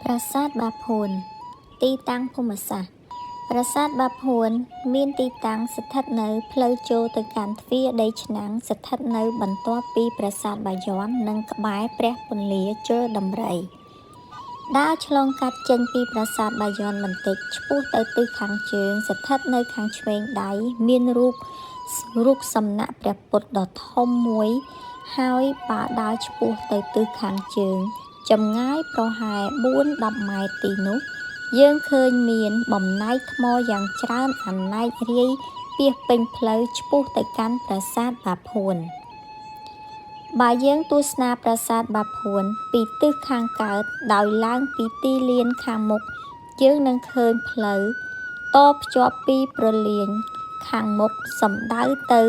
ប្រាសាទបាភួនទីតាំងភូមិសាស្ត្រប្រាសាទបាភួនមានទីតាំងស្ថិតនៅផ្លូវចូលទៅកាន់ទ្វារដីឆ្នាំងស្ថិតនៅបន្ទាប់ពីប្រាសាទបាយ័ននិងក្បែរព្រះពន្លាជលដំរីដើរឆ្លងកាត់ចេញពីប្រាសាទបាយ័នបន្តិចឆ្ពោះទៅទិសខាងជើងស្ថិតនៅខាងឆ្វេងដៃមានរូបសំណាកព្រះពុទ្ធដ៏ធំមួយហើយបើដើរឆ្ពោះទៅទិសខាងជើងចម្ងាយប្រហែល 4-10 ម៉ែត្រទីនោះយើងឃើញមានបំណែកថ្មយ៉ាងច្រើនអនេករាយពាសពេញផ្លូវឆ្ពោះទៅកាន់ប្រាសាទបាភួនបើយើងទស្សនាប្រាសាទបាភួនពីទិសខាងកើតដោយឡើងពីទីលានខាងមុខយើងនឹងឃើញផ្លូវតភ្ជាប់ពីព្រលានខាងមុខសំដៅទៅ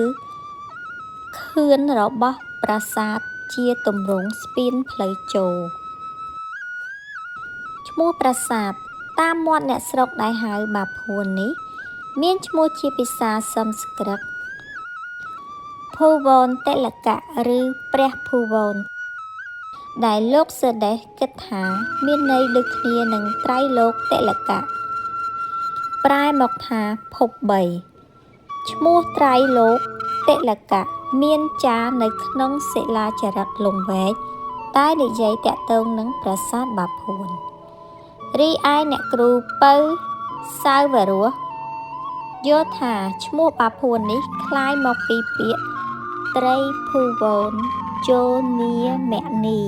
ខឿនរបស់ប្រាសាទជាទម្រង់ស្ពានផ្លូវចូលឈ្មោះប្រាសាទតាមមាត់អ្នកស្រុកដែលហៅបាភួននេះមានឈ្មោះជាភាសាសំស្ក្រឹតភូវនតិលកៈឬព្រះភូវនដែលលោកសដេសគិតថាមានន័យដូចគ្នានឹងត្រៃលោកតិលកៈប្រែមកថាភព3ឈ្មោះត្រៃលោកតិលកៈមានចារនៅក្នុងសិលាចារឹកលង្វែកតែនិយាយតាក់ទងនឹងប្រាសាទបាភួនរីឯអ្នកគ្រូពៅសាវរស់យល់ថាឈ្មោះបាភួននេះคล้ายមកពីពាក្យត្រីភូវនជោនីមនី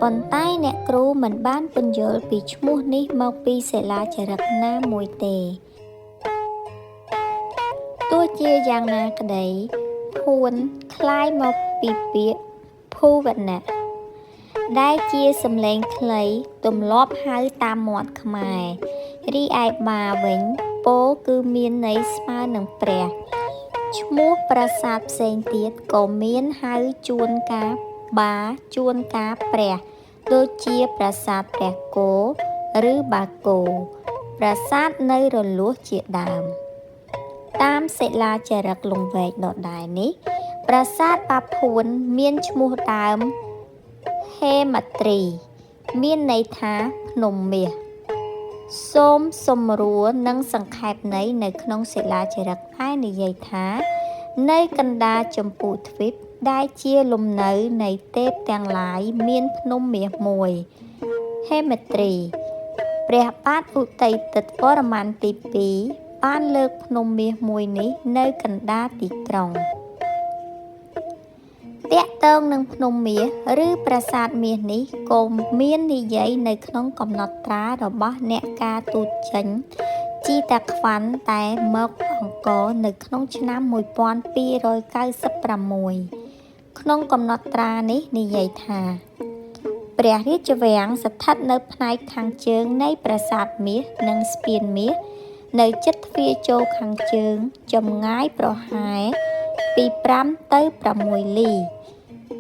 ប៉ុន្តែអ្នកគ្រូមិនបានពន្យល់ពីឈ្មោះនេះមកពីសិលាចារឹកណាមួយទេទោះជាយ៉ាងណាក្តីភួនคล้ายមកពីពាក្យភូវណៈដែលជាសំឡេងខ្លីទម្លាប់ហៅតាមមាត់ខ្មែររីឯបាវិញពោគឺមានន័យស្មើនឹងព្រះឈ្មោះប្រាសាទផ្សេងទៀតក៏មានហៅជួនកាលបាជួនកាលព្រះដូចជាប្រាសាទព្រះគោឬបាគោប្រាសាទនៅរលួសជាដើមតាមសិលាចារឹកលង្វែកដដែលនេះប្រាសាទបាភួនមានឈ្មោះដើមហេមត្រីមានន័យថាភ្នំមាសសូមសម្រួលនិងសង្ខេបន័យនៅក្នុងសិលាចារឹកដែលនិយាយថានៅកណ្ដាលចម្ពោះទ្វីបដែលជាលំនៅនៃទេពទាំងឡាយមានភ្នំមាសមួយហេមត្រីព្រះបាទឧទ័យទិត្យវរ្ម័នទី2បានលើកភ្នំមាសមួយនេះនៅកណ្ដាលទីក្រុងតាក់ទងនឹងភ្នំមាសឬប្រាសាទមាសនេះក៏មាននិយាយនៅក្នុងកំណត់ត្រារបស់អ្នកការទូតចេញជីតាខ្វាន់តែមកអង្គរនៅក្នុងឆ្នាំ1296ក្នុងកំណត់ត្រានេះនិយាយថាព្រះរាជវាំងស្ថិតនៅផ្នែកខាងជើងនៃប្រាសាទមាសនិងស្ពានមាសនៅជិតទ្វារចូលខាងជើងចម្ងាយប្រហែលពី5 ទៅ 6 លី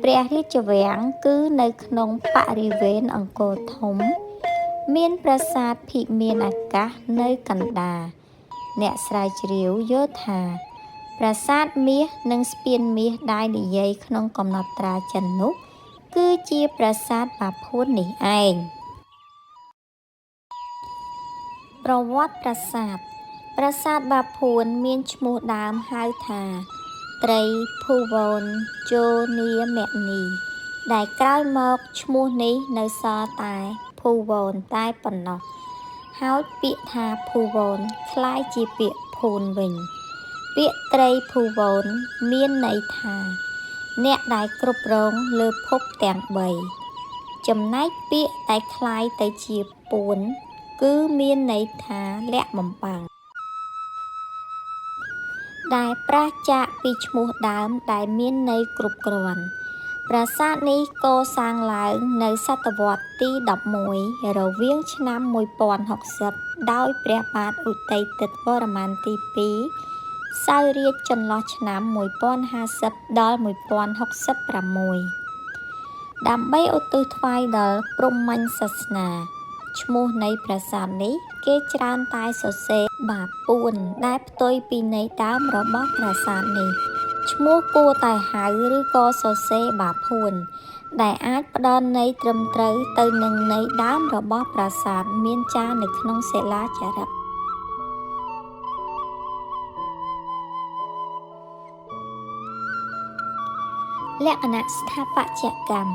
ព្រះរាជវាំងគឺនៅក្នុងបរិវេណអង្គរធំមានប្រាសាទភិមានអាកាសនៅកណ្ដាលអ្នកស្រាវជ្រាវយល់ថាប្រាសាទមាសនិងស្ពានមាសដែលនិយាយក្នុងកំណត់ត្រាចិននោះគឺជាប្រាសាទបាភួននេះឯងប្រវត្តិប្រាសាទបាភួនមានឈ្មោះដើមហៅថាត្រីភូវនជោនីមនីដែលក្រោយមកឈ្មោះនេះនៅសល់តែភូវនតែប៉ុណ្ណោះហើយពាក្យថាភូវនคล้ายជាពាក្យភូនវិញពាក្យត្រីភូវនមានន័យថាអ្នកដែលគ្រប់គ្រងលើភពទាំង3ចំណែកពាក្យដែលคล้ายទៅជាពួនគឺមានន័យថាលាក់បំបាំងដែលប្រះចាកពីឈ្មោះដើមដែលមានន័យគ្រប់គ្រាន់ប្រាសាទនេះកសាងឡើងនៅសតវត្សទី11រវាងឆ្នាំ1060ដោយព្រះបាទឧទ័យទិត្យវរ្ម័នទី2សោយរាជ្យចន្លោះឆ្នាំ1050ដល់1066ដើម្បីឧទ្ទិសថ្វាយដល់ព្រហ្មញ្ញសាសនាឈ្មោះនៃប្រាសាទនេះគេច្រើនតែសរសេរបាពួនដែលផ្ទុយពីន័យដើមរបស់ប្រាសាទនេះ ឈ្មោះគួរតែហៅឬក៏សរសេរបាភួនដែលអាចផ្ដល់ន័យត្រឹមត្រូវទៅនឹងន័យដើមរបស់ប្រាសាទមានចារនៅក្នុងសិលាចារឹកលក្ខណៈស្ថាបត្យកម្ម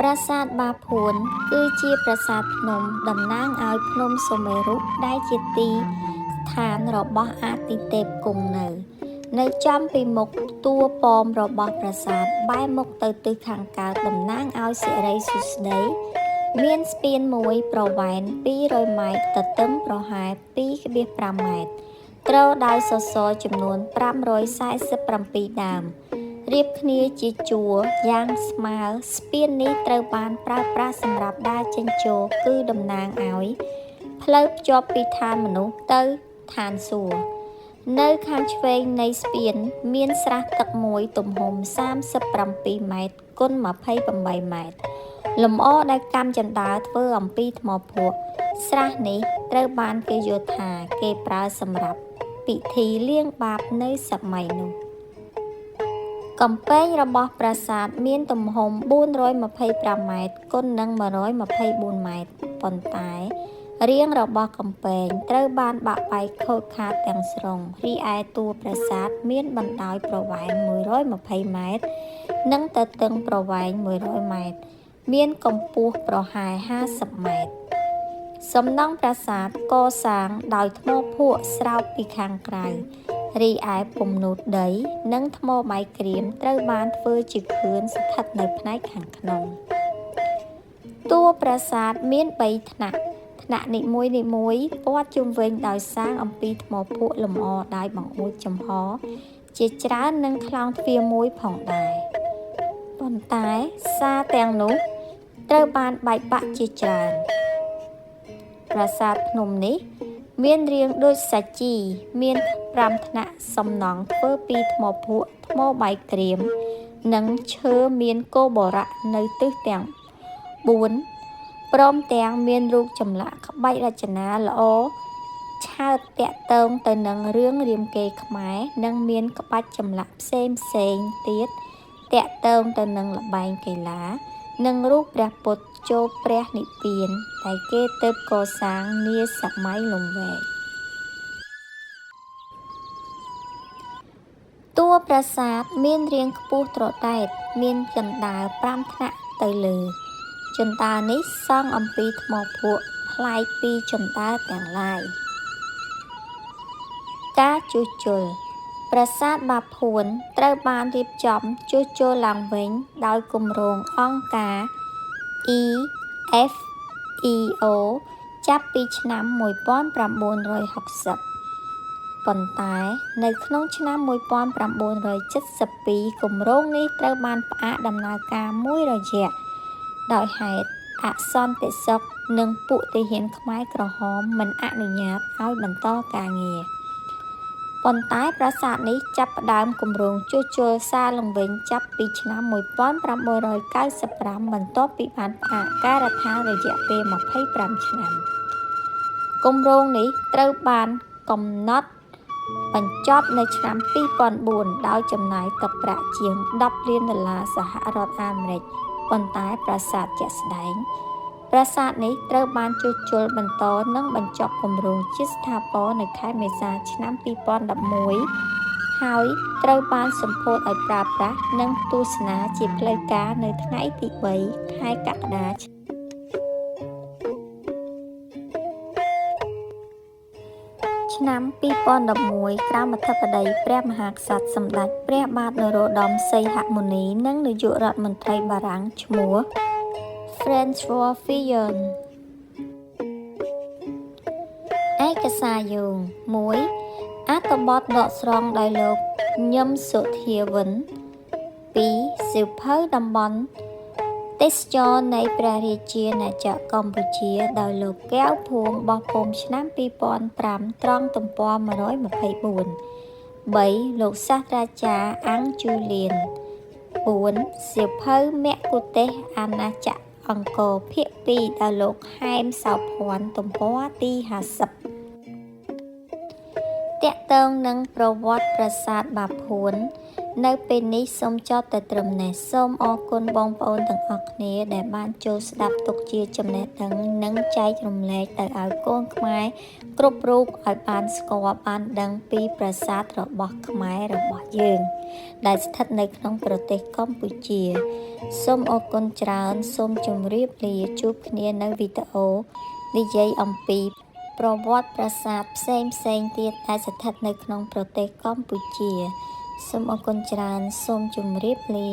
ប្រាសាទបាភួនគឺជាប្រាសាទភ្នំតំណាងឲ្យភ្នំសុមេរុដែលជាទីស្ថានរបស់អាទិទេពគង់នៅចំពីមុខតួប៉មរបស់ប្រាសាទបែរមុខទៅទិសខាងកើតតំណាងឲ្យសិរីសួស្តីមានស្ពានមួយប្រវែង200ម៉ែត្រទទឹងប្រហែល 2,5 ម៉ែត្រទ្រដោយសសរចំនួន547ដើមរៀបគ្នាជាជួរយ៉ាងស្មើស្ពាននេះត្រូវបានប្រើប្រាស់សម្រាប់ដើរចេញចូលគឺតំណាងឲ្យផ្លូវភ្ជាប់ពីឋានមនុស្សទៅឋានសួគ៌នៅខាងឆ្វេងនៃស្ពានមានស្រះទឹកមួយទំហំ37ម៉ែត្រគុណ28ម៉ែត្រលម្អដោយកម្មចន្ទើរធ្វើអំពីថ្មភក់ស្រះនេះត្រូវបានគេយល់ថាគេប្រើសម្រាប់ពិធីលាងបាបនៅសម័យនោះកំពែងរបស់ប្រាសាទមានទំហំ425ម៉ែត្រគុណនឹង124ម៉ែត្រប៉ុន្តែរាងរបស់កំពែងត្រូវបានបាក់បែកខូចខាតទាំងស្រុងរីឯតួប្រាសាទមានបណ្ដោយប្រវែង120ម៉ែត្រនិងទទឹងប្រវែង100ម៉ែត្រមានកម្ពស់ប្រហែល50ម៉ែត្រសំណង់ប្រាសាទកសាងដោយថ្មភក់ស្រោបពីខាងក្រៅរីឯពំនូតដីនិងថ្មបាយក្រៀមត្រូវបានធ្វើជាខឿនស្ថិតនៅផ្នែកខាងក្នុងតួប្រាសាទមាន3ថ្នាក់នីមួយព័ទ្ធជុំវិញដោយសាងអំពីថ្មភក់លម្អដោយបង្អួចចំហជាច្រើននិងខ្លោងទ្វារមួយផងដែរប៉ុន្តែសារទាំងនោះត្រូវបានបែកបាក់ជាច្រើនប្រាសាទភ្នំនេះមានរាងដូចសាជីមាន5ថ្នាក់សំណង់ធ្វើពីថ្មភក់ថ្មបាយក្រៀមនិងឈើមានគោបុរៈនៅទិសទាំង4ព្រមទាំងមានរូបចម្លាក់ក្បាច់រចនាល្អឆើតតាក់ទងទៅនឹងរឿងរាមកេរ្តិ៍ខ្មែរនិងមានក្បាច់ចម្លាក់ផ្សេងទៀតតាក់ទងទៅនឹងល្បែងកីឡានិងរូបព្រះពុទ្ធចូលព្រះនិព្វានដែលគេទើបកសាងនាសម័យលង្វែកតួប្រាសាទមានរាងខ្ពស់ត្រដែតមានជណ្ដើរ5ថ្នាក់ទៅលើជណ្ដើរនេះសង់អំពីថ្មភក់ប្លែកពីជណ្ដើរទាំងឡាយការជួសជុលប្រាសាទបាភួនត្រូវបានរៀបចំជួសជុលឡើងវិញដោយគម្រោងអង្គការ EFEO ចាប់ពីឆ្នាំ1960ប៉ុន្តែនៅក្នុងឆ្នាំ1972គម្រោងនេះត្រូវបានផ្អាកដំណើរការមួយរយៈដោយហេតុអសន្តិសុខនិងពួកទាហានខ្មែរក្រហមមិនអនុញ្ញាតឲ្យបន្តការងារប៉ុន្តែប្រាសាទនេះចាប់ផ្ដើមគម្រោងជួសជុលសារឡើងវិញចាប់ពីឆ្នាំ1995បន្ទាប់ពីបានផ្អាកការដ្ឋានរយៈពេល25ឆ្នាំគម្រោងនេះត្រូវបានកំណត់បញ្ចប់នៅឆ្នាំ2004ដោយចំណាយទឹកប្រាក់ជាង$10 លានសហរដ្ឋអាមេរិកប៉ុន្តែប្រាសាទជាក់ស្ដែងប្រាសាទនេះត្រូវបានជួសជុលបន្តនិងបញ្ចប់គម្រោងជាស្ថាពរនៅខែមេសាឆ្នាំ2011ហើយត្រូវបានសម្ពោធឲ្យប្រើប្រាស់និងទស្សនាជាផ្លូវការនៅថ្ងៃទី3ខែកក្កដាឆ្នាំ2011ក្រោមអធិបតីព្រះមហាក្សត្រសម្ដេចព្រះបាទនរោត្តមសីហមុនីនិងនាយករដ្ឋមន្ត្រីបារាំងឈ្មោះ François Fillon ឯកសារយោង1អត្ថបទដកស្រង់ដោយលោកញឹមសុធាវិន2សៀវភៅតំបន់ទេសចរនៃព្រះរាជាណាចក្រកម្ពុជាដោយលោកកែវភួងបោះពុម្ពឆ្នាំ2005ត្រង់ទំព័រ124 3លោកសាស្ត្រាចារ្យអង្គជូលៀន4សៀវភៅមគ្គុទ្ទេសក៍អាណាចក្រអង្គរភាគ2ដោយលោកហែមសោភ័ណ្ឌទំព័រទី50តាក់ទងនឹងប្រវត្តិប្រាសាទបាភួន នៅពេលនេះសូមចប់តែត្រឹមនេះសូមអរគុណបងប្អូនទាំងអស់គ្នាដែលបានចូលស្ដាប់ទុកជាចំណេះដឹងនិងចែករំលែកទៅឲ្យកូនខ្មែរគ្រប់រូបឲ្យបានស្គាល់បានដឹងពីប្រាសាទរបស់ខ្មែររបស់យើងដែលស្ថិតនៅក្នុងប្រទេសកម្ពុជាសូមអរគុណច្រើនសូមជម្រាបលាជួបគ្នានៅវីដេអូនិយាយអំពីប្រវត្តិប្រាសាទផ្សេងទៀតដែលស្ថិតនៅក្នុងប្រទេសកម្ពុជាសូមអរគុណច្រើនសូមជម្រាបលា